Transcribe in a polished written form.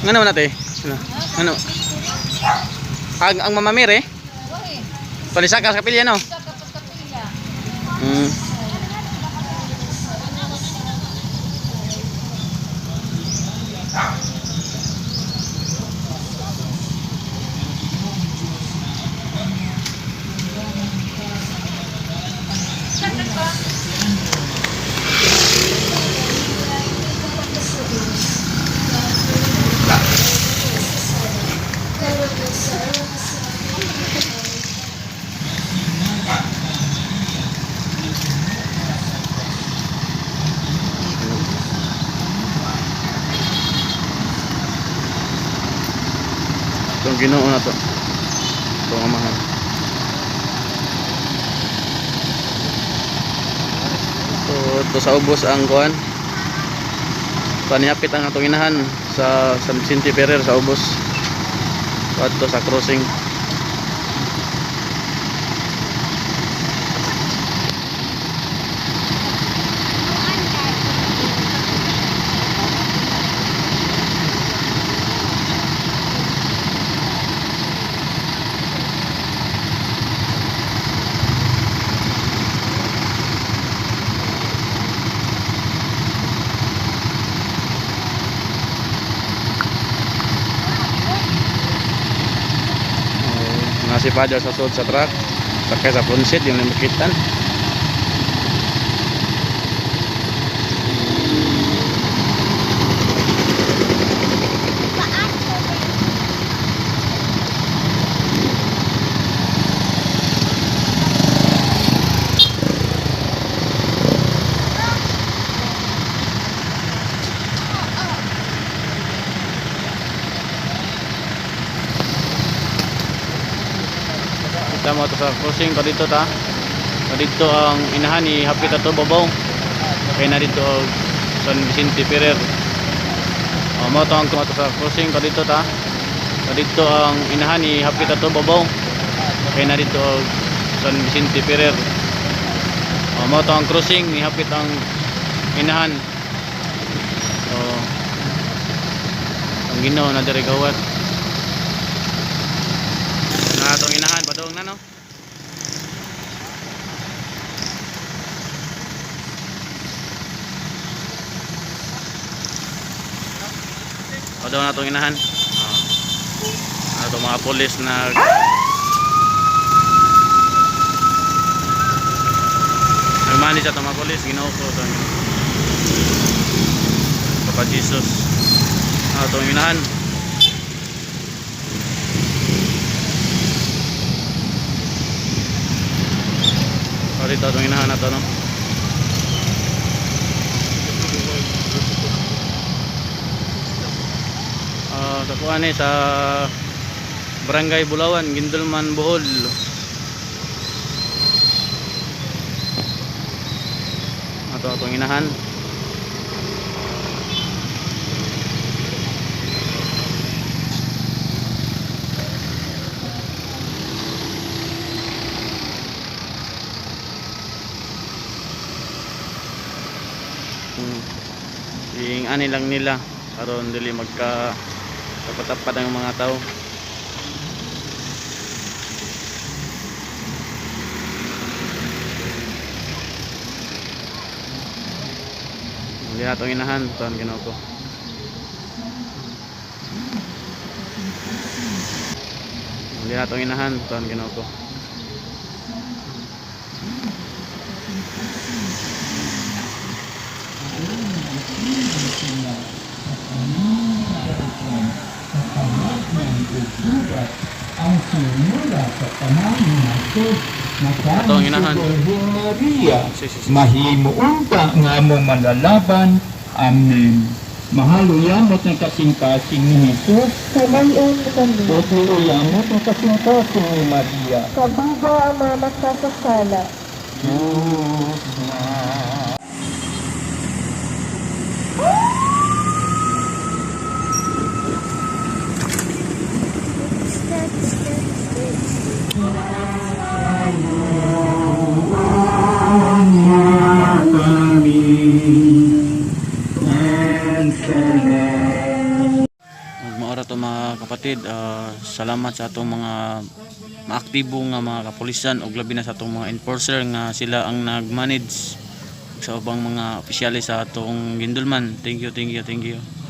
Ngano man nate? Ano? Ang mamamir eh? Palisaka sa kapilya no? Hmm. Itong Ginoo na to. Itong amahan. So ito sa ubos ang kuan. Panihapit ang atong inahan sa San Vicente Ferrer sa ubos. So ito sa crossing. Si Padre sa sud sa truck sakay sa punsit yung limukitan. Kita mo ito sa crossing kadito ta. Kadito ang inahan ni hapit ato babaw. Kay na dito San Vicente Ferrer. Mo to ang sa crossing kadito ta. Kadito ang inahan ni hapit ato babaw. Kay na dito San Vicente Ferrer. Mo to ang crossing ni hapit ang inahan. So ang Ginoo na diri gawat. Atong inahan padung na no. Padung na atong inahan. Atong mga pulis na nagmani sa atong mga pulis Ginoo ko to. Papa Jesus. Atong inahan. Dito itong inahan na ito no? Sa kuan sa Barangay Bulawan, Gindulman, Bohol. Ito itong inahan. Yung ani lang nila karon dili magka tapad-tapad ang mga tao. Hindi natong inahan tuan Ginoo ko. Hindi natong inahan tuan Ginoo ko. Ang simula sa panahon nato Atong inahan Maria mahimuunta nga mo malalaban. Amen. Mahaluyamot ng kasing-kasing ni Jesus. Kalayon kami. Putuluyamot ng kasing-kasing ni Maria. Kabugo ang mga magsasasala. Diyos na. mga kapatid, salamat sa atong mga maaktibo nga mga kapulisan ug labi na sa atong mga enforcer nga sila ang nag-manage sa ubang mga opisyalis sa atong gindulman. Thank you.